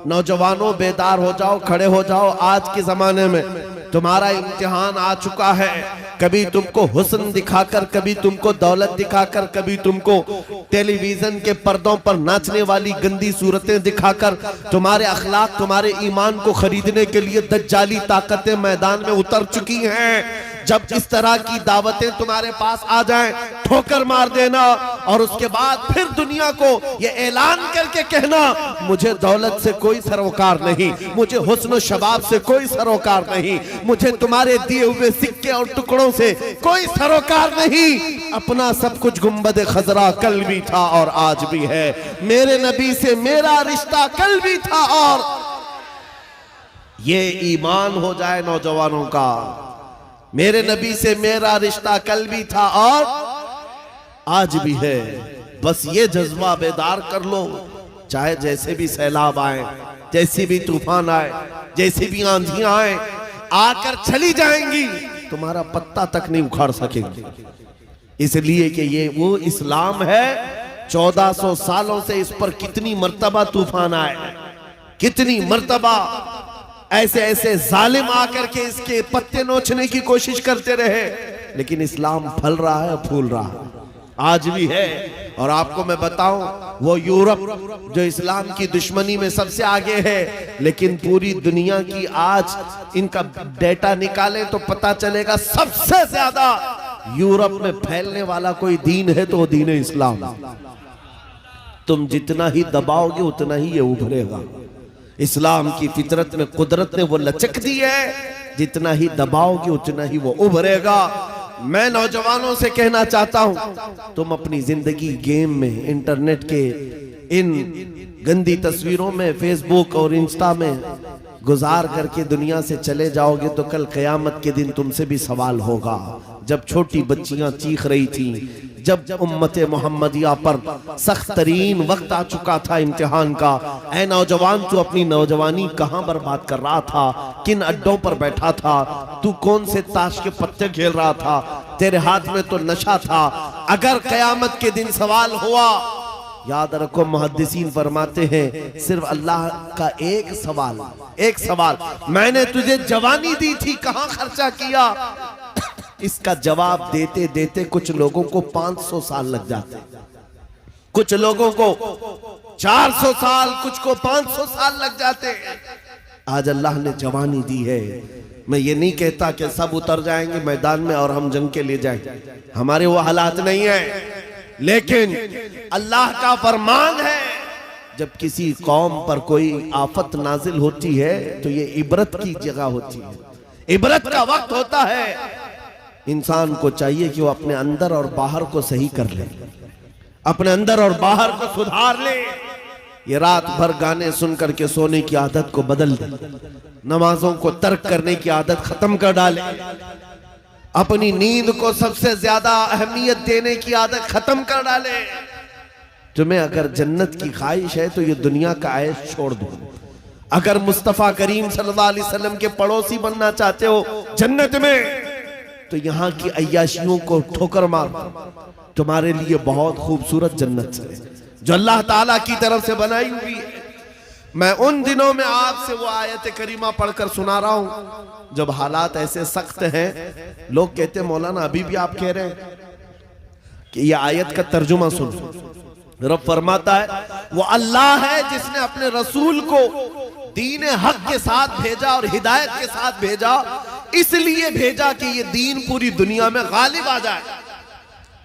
नौजवानों बेदार हो जाओ, खड़े हो जाओ। आज के जमाने में तुम्हारा इम्तिहान आ चुका है। कभी तुमको हुस्न दिखाकर, कभी तुमको दौलत दिखाकर, कभी तुमको टेलीविजन के पर्दों पर नाचने वाली गंदी सूरतें दिखाकर तुम्हारे अखलाक, तुम्हारे ईमान को खरीदने के लिए दज्जाली ताकतें मैदान में उतर चुकी हैं। जब इस तरह की दावतें तुम्हारे पास आ जाएं, ठोकर मार देना और उसके बाद फिर दुनिया को ये ऐलान करके कहना, मुझे दौलत से कोई सरोकार नहीं, मुझे हुस्न शबाब से कोई सरोकार नहीं, मुझे तुम्हारे दिए हुए सिक्के और टुकड़ों से कोई सरोकार नहीं। अपना सब कुछ गुंबद खजरा कल भी था और आज भी है। मेरे नबी से मेरा रिश्ता कल भी था और ये ईमान हो जाए नौजवानों का। मेरे नबी से मेरा रिश्ता कल भी था और आज भी है। बस ये जज्बा बेदार कर लो। चाहे जैसे भी सैलाब आए, जैसी भी तूफान आए, जैसी भी आंधियां आए, आकर चली जाएंगी, तुम्हारा पत्ता तक नहीं उखाड़ सकेंगे। इसलिए कि ये वो इस्लाम है। 1400 सालों से इस पर कितनी मर्तबा तूफान आए, कितनी मर्तबा ऐसे ऐसे जालिम आकर के इसके पत्ते नोचने की कोशिश करते रहे, लेकिन इस्लाम फल रहा है, फूल रहा है, आज भी है। और आपको मैं बताऊं, वो यूरोप जो इस्लाम की दुश्मनी में सबसे आगे है, लेकिन पूरी दुनिया की आज इनका डेटा निकालें तो पता चलेगा सबसे ज्यादा यूरोप में फैलने वाला कोई दीन है तो वो दीन है इस्लाम। तुम जितना ही दबाओगे उतना ही ये उभरेगा। इस्लाम की फितरत में कुदरत ने वो लचक दी है, जितना ही दबाओगे उतना ही वो उभरेगा। मैं नौजवानों से कहना चाहता हूं, तुम अपनी जिंदगी गेम में, इंटरनेट के इन गंदी तस्वीरों में, फेसबुक और इंस्टा में गुजार करके दुनिया से चले जाओगे तो कल क़यामत के दिन तुमसे भी सवाल होगा। जब छोटी बच्चियां चीख रही थी, जब उम्मते मोहम्मदिया पर सख्त तरीन वक्त आ चुका था इम्तिहान का, ऐ नौजवान तू अपनी नौजवानी कहां बर्बाद कर रहा था, किन अड्डों पर बैठा था, तू कौन से ताश के पत्ते खेल रहा था, तेरे हाथ में तो नशा था। अगर क़यामत के दिन सवाल हुआ, याद रखो मुहद्दिसीन फरमाते हैं सिर्फ अल्लाह का एक सवाल, मैंने तुझे जवानी दी थी, कहां खर्चा किया। इसका जवाब देते देते कुछ लोगों को 500 साल लग जाते, कुछ लोगों को 400 साल, कुछ को 500 साल लग जाते हैं। आज अल्लाह ने जवानी दी है। मैं ये नहीं कहता कि सब उतर जाएंगे मैदान में और हम जंग के लिए जाएंगे, हमारे वो हालात नहीं है, लेकिन अल्लाह का फरमान है, जब किसी कौम पर कोई आफत नाजिल होती है तो ये इबरत की जगह होती है, इबरत का वक्त होता है। इंसान को चाहिए कि वो अपने अंदर और बाहर को सही कर ले, अपने अंदर और बाहर को सुधार ले। ये रात भर गाने सुन करके सोने की आदत को बदल दे, नमाजों को तर्क करने की आदत खत्म कर डाले, अपनी नींद को सबसे ज्यादा अहमियत देने की आदत खत्म कर डाले। तुम्हें अगर जन्नत की ख्वाहिश है तो ये दुनिया का ऐश छोड़ दो। अगर मुस्तफा करीम सल्लल्लाहु अलैहि वसल्लम के पड़ोसी बनना चाहते हो जन्नत में, तो यहाँ की अय्याशियों को ठोकर मार, तुम्हारे लिए बहुत खूबसूरत जन्नत है जो अल्लाह ताला की तरफ से बनाई हुई है। मैं उन दिनों में आपसे वो आयत करीमा पढ़कर सुना रहा हूं जब हालात ऐसे सख्त हैं। लोग कहते हैं मौलाना अभी भी आप कह रहे हैं कि ये आयत का तर्जुमा सुनो। रब फरमाता है वो अल्लाह है जिसने अपने रसूल को दीन हक के साथ भेजा और हिदायत के साथ भेजा, इसलिए भेजा कि ये दीन पूरी दुनिया में गालिब आ जाए,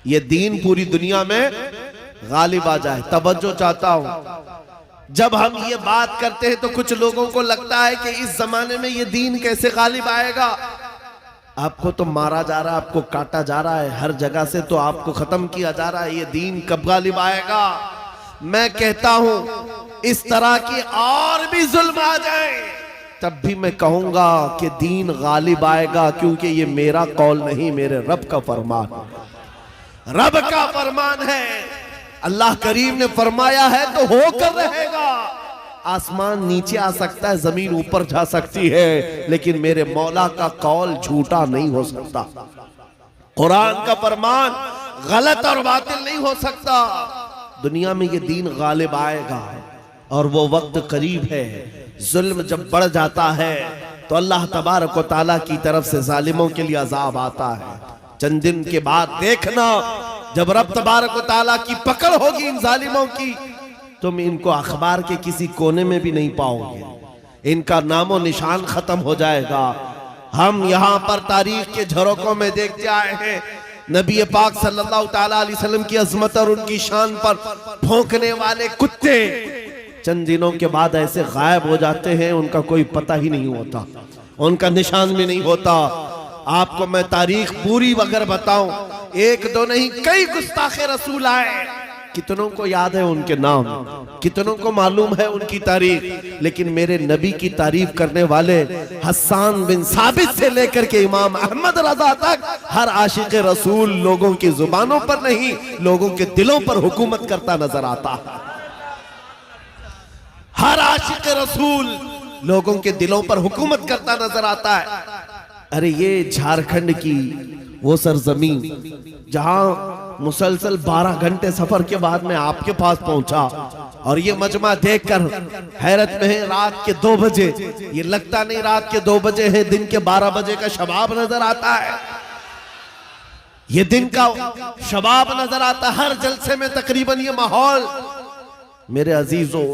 ये दीन पूरी दुनिया में गालिब आ जाए। तवज्जो चाहता हूं, जब हम ये बात करते हैं तो कुछ लोगों को लगता है कि इस जमाने में ये दीन कैसे गालिब आएगा। आपको तो मारा जा रहा है, आपको काटा जा रहा है, हर जगह से तो आपको खत्म किया जा रहा है, ये दीन कब गालिब आएगा। मैं कहता हूं इस तरह की और भी जुल्म आ जाए तब भी मैं कहूंगा कि दीन गालिब आएगा, क्योंकि ये मेरा कौल नहीं, मेरे रब का फरमान, रब का फरमान है। अल्लाह करीम ने फरमाया है तो होकर रहेगा। आसमान नीचे आ सकता है, जमीन ऊपर जा सकती है, लेकिन मेरे मौला का कौल झूठा नहीं हो सकता। कुरान का फरमान गलत और बातिल नहीं हो सकता। दुनिया में ये दीन गालिब आएगा। और वो वक्त करीब है। जुल्म जब बढ़ जाता है तो अल्लाह तबारक व तआला की तरफ से जालिमों के लिए अजाब आता है। चंद दिन के बाद देखना, जब रब तबारक व तआला की पकड़ होगी इन जालिमों की, तुम इनको अखबार के किसी कोने में भी नहीं पाओगे। इनका नामो निशान खत्म हो जाएगा। हम यहाँ पर तारीख के झरोकों में देखते आए हैं, नबी पाक सल्लल्लाहु तआला अलैहि वसल्लम की अजमत और उनकी शान पर भौंकने वाले कुत्ते चंद दिनों के बाद ऐसे गायब हो जाते हैं, उनका कोई पता ही नहीं होता, उनका निशान भी नहीं होता। आपको मैं तारीख पूरी अगर बताऊं, एक दो नहीं कई गुस्ताखे रसूल आए, कितनों को याद है उनके नाम, कितनों को मालूम है उनकी तारीख, लेकिन मेरे नबी की तारीफ करने वाले हस्सान बिन साबित से लेकर के इमाम अहमद रजा तक हर आशिक रसूल लोगों की जुबानों पर नहीं, लोगों के दिलों पर हुकूमत करता नजर आता है। हर आशिक रसूल लोगों के दिलों पर हुकूमत करता नजर आता है। अरे ये झारखंड की वो सरजमीन जहां मुसलसल 12 घंटे सफर के बाद मैं आपके पास पहुंचा, और ये मजमा देखकर हैरत में है। रात के 2 बजे, ये लगता नहीं रात के 2 बजे है, दिन के 12 बजे का शबाब नजर आता है। ये दिन का शबाब नजर आता है हर जलसे में तकरीबन ये माहौल। मेरे अजीजों,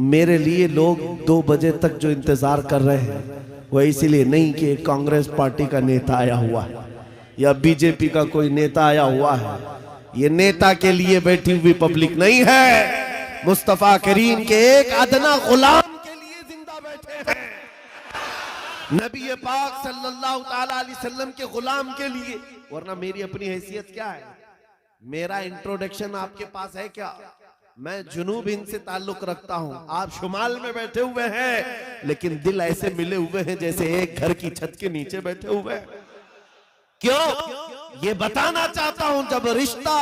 मेरे लिए लोग 2 बजे तक जो इंतजार कर रहे हैं वो इसीलिए नहीं कि कांग्रेस पार्टी का नेता आया हुआ है या बीजेपी का कोई नेता आया हुआ है। ये नेता के लिए बैठी हुई पब्लिक नहीं है, मुस्तफा करीम के एक अदना गुलाम के लिए जिंदा बैठे हैं, नबी पाक सल्लल्लाहु तआला अलैहि वसल्लम के गुलाम के लिए। वरना मेरी अपनी हैसियत क्या है? मेरा इंट्रोडक्शन आपके पास है क्या? मैं जुनूब हिंद से ताल्लुक रखता हूं, आप शुमाल में बैठे हुए हैं, लेकिन दिल ऐसे मिले हुए हैं जैसे एक घर की छत के नीचे बैठे हुए हैं। क्यों? ये बताना चाहता हूं, जब रिश्ता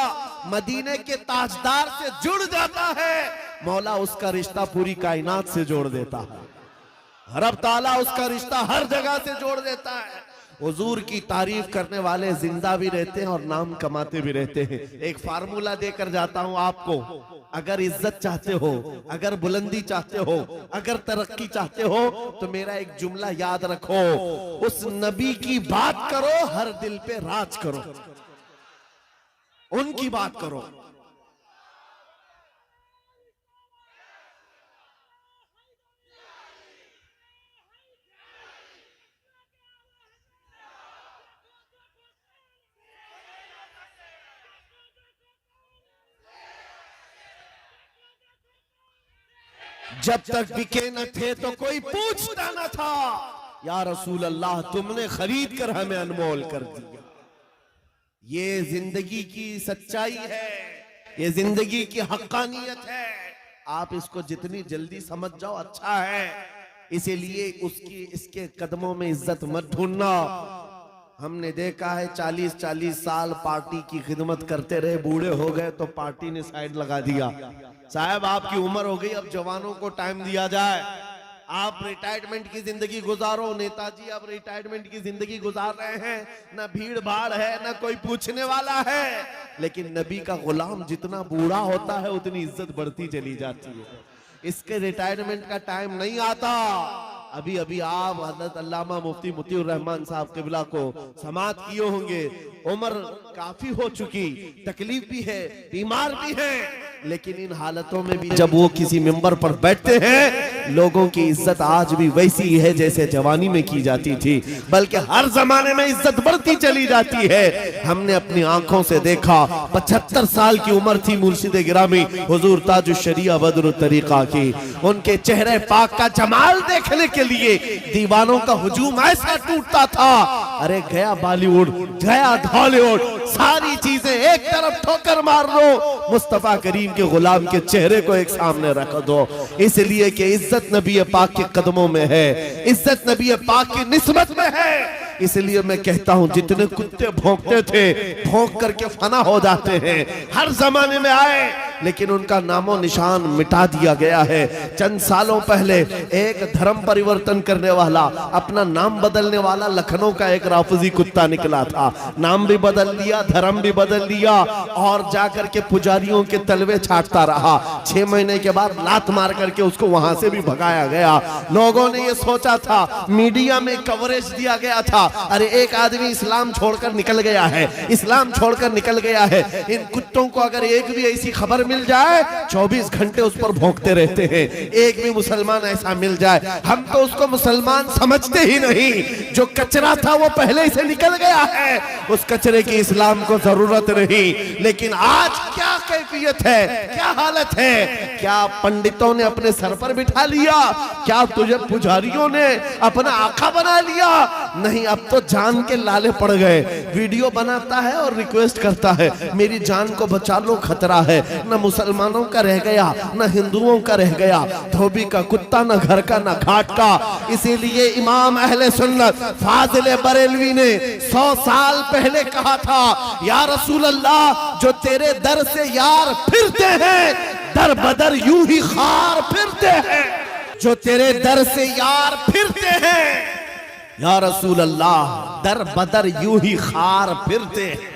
मदीने के ताजदार से जुड़ जाता है, मौला उसका रिश्ता पूरी कायनात से जोड़ देता है। रब ताला उसका रिश्ता हर जगह से जोड़ देता है। हुजूर की तारीफ करने वाले जिंदा भी रहते हैं और नाम कमाते भी रहते हैं। एक फार्मूला देकर जाता हूं आपको, अगर इज्जत चाहते हो, अगर बुलंदी चाहते हो, अगर तरक्की चाहते हो, तो मेरा एक जुमला याद रखो, उस नबी की बात करो, हर दिल पे राज करो, उनकी बात करो। जब तक बिके न थे तो कोई पूछता न था, या रसूल अल्लाह तुमने खरीद कर हमें अनमोल कर दिया। ये जिंदगी की सच्चाई है, ये जिंदगी की हक्कानियत है। आप इसको जितनी जल्दी समझ जाओ अच्छा है, इसीलिए उसकी इसके कदमों में इज्जत मत ढूंढना। हमने देखा है 40-40 साल पार्टी की खिदमत करते रहे, बूढ़े हो गए तो पार्टी ने साइड लगा दिया। साहब आपकी उम्र हो गई, अब जवानों को टाइम दिया जाए। आप रिटायरमेंट की जिंदगी गुजारो। नेताजी अब रिटायरमेंट की जिंदगी गुजार रहे हैं, ना भीड़ भाड़ है, ना कोई पूछने वाला है, लेकिन नबी का गुलाम जितना बूढ़ा होता है उतनी इज्जत बढ़ती चली जाती है। इसके रिटायरमेंट का टाइम नहीं आता। अभी अभी आप हजरत अल्लामा मुफ्ती मुतीउर रहमान साहब किबला को समाअत किए होंगे। उम्र काफी हो चुकी, तकलीफ भी है, बीमार भी है, लेकिन इन हालतों में भी जब वो किसी मिंबर पर बैठते हैं, लोगों की इज्जत आज भी वैसी है जैसे जवानी में की जाती थी, बल्कि हर जमाने में इज्जत बढ़ती चली जाती है। हमने अपनी आंखों से देखा, 75 साल की उम्र थी मुर्शिद गिरामी हुजूर ताजुश शरिया बदरुत तरीका की। उनके चेहरे पाक का जमाल देखने के लिए दीवानों का हुजूम ऐसा टूटता था। अरे गया बॉलीवुड, गया हॉलीवुड, सारी चीजें एक तरफ ठोकर मार लो, मुस्तफा करीम के गुलाम के चेहरे को एक सामने रख दो। इसलिए कि इज्जत नबी पाक के कदमों में है, इज्जत नबी पाक की निस्बत में है। इसलिए मैं कहता हूं, जितने कुत्ते भौंकते थे भौंक करके फना हो जाते हैं। हर जमाने में आए, लेकिन उनका नामो निशान मिटा दिया गया है। चंद सालों पहले एक धर्म परिवर्तन करने वाला, अपना नाम बदलने वाला लखनऊ का एक राफजी कुत्ता निकला था। नाम भी बदल लिया, धर्म भी बदल लिया और जाकर के पुजारियों के तलवे छाटता रहा। 6 महीने के बाद लात मार करके उसको वहां से भी भगाया गया। लोगों ने ये सोचा था, मीडिया में कवरेज दिया गया था, अरे एक आदमी इस्लाम छोड़कर निकल गया है, इस्लाम छोड़कर निकल गया है। इन कुत्तों को अगर एक भी ऐसी खबर मिल जाए 24 घंटे उस पर भौंकते रहते हैं। एक भी मुसलमान ऐसा मिल जाए, हम तो उसको मुसलमान समझते ही नहीं। जो कचरा था वो पहले से निकल गया है, उस कचरे की इस्लाम को जरूरत नहीं। लेकिन आज क्या कैफियत है, क्या हालत है? क्या पंडितों ने अपने सर पर बिठा लिया? क्या तुझे पुजारियों ने अपना आका बना लिया? नहीं, अब तो जान के लाले पड़ गए। वीडियो बनाता है और रिक्वेस्ट करता है, मेरी जान को बचा लो, खतरा है। न मुसलमानों का रह गया, न हिंदुओं का रह गया, धोबी का कुत्ता, न घर का न घाट का। इसीलिए इमाम अहले सुन्नत फाजिल बरेलवी ने 100 साल पहले कहा था, या रसूल अल्लाह, जो तेरे दर से यार फिरते हैं, दर बदर यूं ही खार फिरते हैं। जो तेरे दर से यार फिरते हैं, या रसूल अल्लाह, दर बदर यूं ही खार फिरते हैं।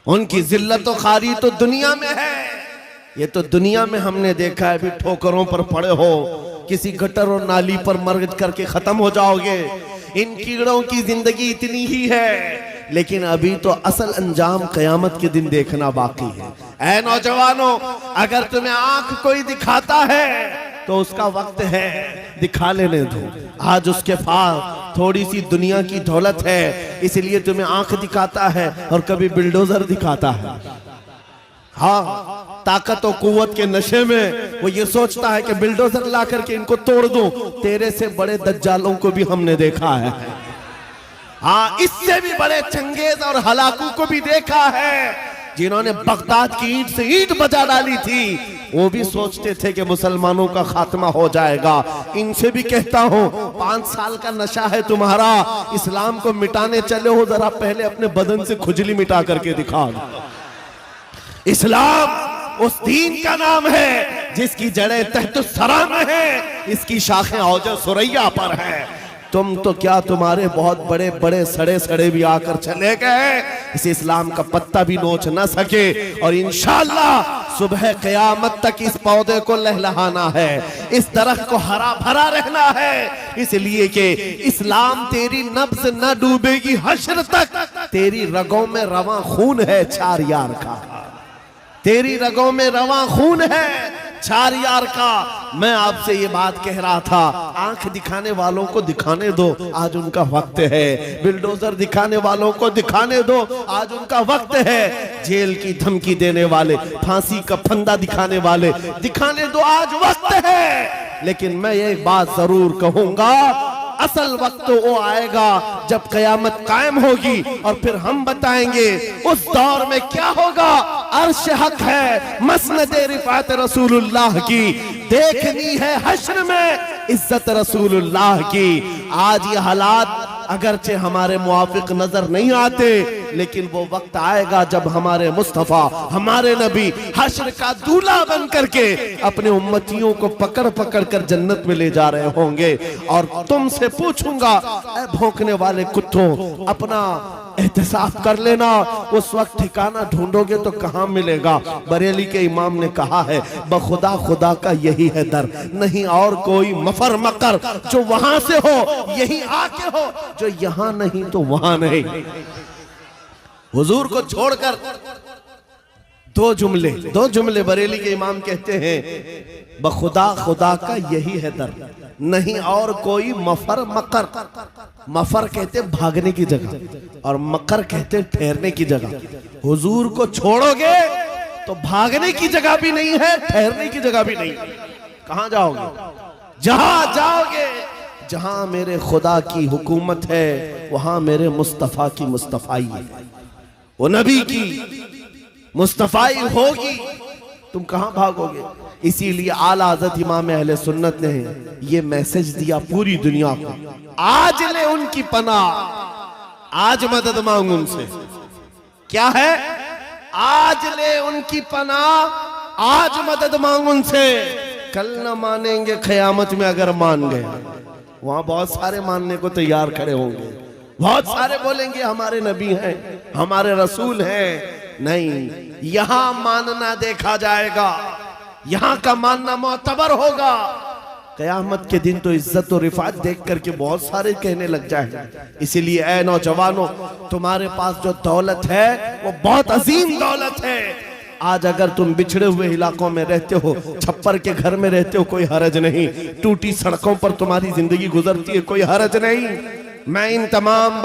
उनकी जिल्लत और खारी तो दुनिया में है, ये तो दुनिया में हमने देखा है। अभी ठोकरों पर पड़े हो, किसी गटर और नाली पर मर करके खत्म हो जाओगे। इन कीड़ों की जिंदगी इतनी ही है, लेकिन अभी तो असल अंजाम कयामत के दिन देखना बाकी है। ऐ नौजवानों, अगर तुम्हें आंख कोई दिखाता है तो उसका वक्त है, दिखा लेने दो। आज उसके पास थोड़ी सी दुनिया की दौलत है, इसलिए तुम्हें आंख दिखाता है और कभी बिल्डोजर दिखाता है। हाँ, ताकत और कुव्वत के नशे में वो ये सोचता है कि बिल्डोजर ला करके इनको तोड़ दूं। तेरे से बड़े दज्जालों को भी हमने देखा है। हाँ, इससे भी बड़े चंगेज और हलाकू को भी देखा है, जिन्होंने बगदाद की ईंट से ईंट बजा डाली थी। वो भी सोचते थे कि मुसलमानों का खात्मा हो जाएगा। इनसे भी कहता हूँ, 5 साल का नशा है तुम्हारा, इस्लाम को मिटाने चले हो, जरा पहले अपने बदन से खुजली मिटा करके दिखा दो। इस्लाम उस दीन का नाम है जिसकी जड़ें तहत सरा में है, इसकी शाखें औजा सुरैया पर है। तुम तो क्या, तुम्हारे बहुत बड़े बड़े सड़े सड़े भी आकर चले गए, इस इस्लाम का पत्ता भी नोच ना सके। और इंशाअल्लाह सुबह क़यामत तक इस पौधे को लहलहाना है, इस दरख्त को हरा भरा रहना है, इसलिए कि इस्लाम तेरी नब्ज न डूबेगी हश्र तक। तेरी रगों में रवां खून है चार यार का, तेरी रगों में रवां खून है चार यार का। मैं आपसे ये बात कह रहा था, आंख दिखाने वालों को दिखाने दो, आज उनका वक्त है। बिल्डोजर दिखाने वालों को दिखाने दो, आज उनका वक्त है। जेल की धमकी देने वाले, फांसी का फंदा दिखाने वाले, दिखाने दो, आज वक्त है। लेकिन मैं ये बात जरूर कहूंगा, असल वक्त तो वो आएगा जब कयामत कायम होगी, और फिर हम बताएंगे उस दौर में क्या होगा। अर्श हक है, मसनद रिफात रसूलुल्लाह की, देखनी है हश्र में इज्जत रसूलुल्लाह की। आज ये हालात अगरचे हमारे मुआफिक नजर नहीं आते, लेकिन वो वक्त आएगा जब हमारे मुस्तफा, हमारे नबी हश्र का दूल्हा बन करके अपने उम्मतियों को पकड़ पकड़ कर जन्नत में ले जा रहे होंगे। और तुमसे पूछूंगा, ऐ भौंकने वाले कुत्तों, अपना एहतिसाब कर लेना, उस वक्त ठिकाना ढूंढोगे तो कहां मिलेगा। बरेली के इमाम ने कहा है, बखुदा खुदा का यही है दर, नहीं और कोई मफर मकर, जो वहां से हो यही आके हो, जो यहां नहीं तो वहां नहीं। हुजूर को छोड़कर दो जुमले बरेली के इमाम कहते हैं, बखुदा खुदा का यही है दर, नहीं और कोई मफर मकर। मफर कहते भागने की जगह और मकर कहते ठहरने की जगह। हुजूर को छोड़ोगे तो भागने की जगह भी नहीं है, ठहरने की जगह भी नहीं। कहां जाओगे? जहां जाओगे, जहां मेरे खुदा की हुकूमत है, वहां मेरे मुस्तफा की मुस्तफाई है, वो नबी की मुस्तफाई होगी। तुम कहां भागोगे? इसीलिए आला हज़रत इमाम अहले सुन्नत ने ये मैसेज दिया पूरी दुनिया को, आज ले उनकी पनाह, आज मदद मांग उनसे। क्या है? आज ले उनकी पनाह, आज मदद मांग उनसे, कल न मानेंगे क़यामत में अगर मान गए। वहां बहुत सारे मानने को तैयार खड़े होंगे, बहुत सारे बोलेंगे हमारे नबी हैं, हमारे रसूल हैं। नहीं, यहां मानना देखा जाएगा, यहां का मानना मोतबर होगा। क़यामत के दिन तो इज्जत और रिफात देख करके बहुत सारे कहने लग जाएंगे। इसीलिए ऐ नौजवानों, तुम्हारे पास जो दौलत है वो बहुत अजीम दौलत है। आज अगर तुम बिछड़े हुए इलाकों में रहते हो, छप्पर के घर में रहते हो, कोई हरज नहीं। टूटी सड़कों पर तुम्हारी जिंदगी गुजरती है, कोई हरज नहीं। मैं इन तमाम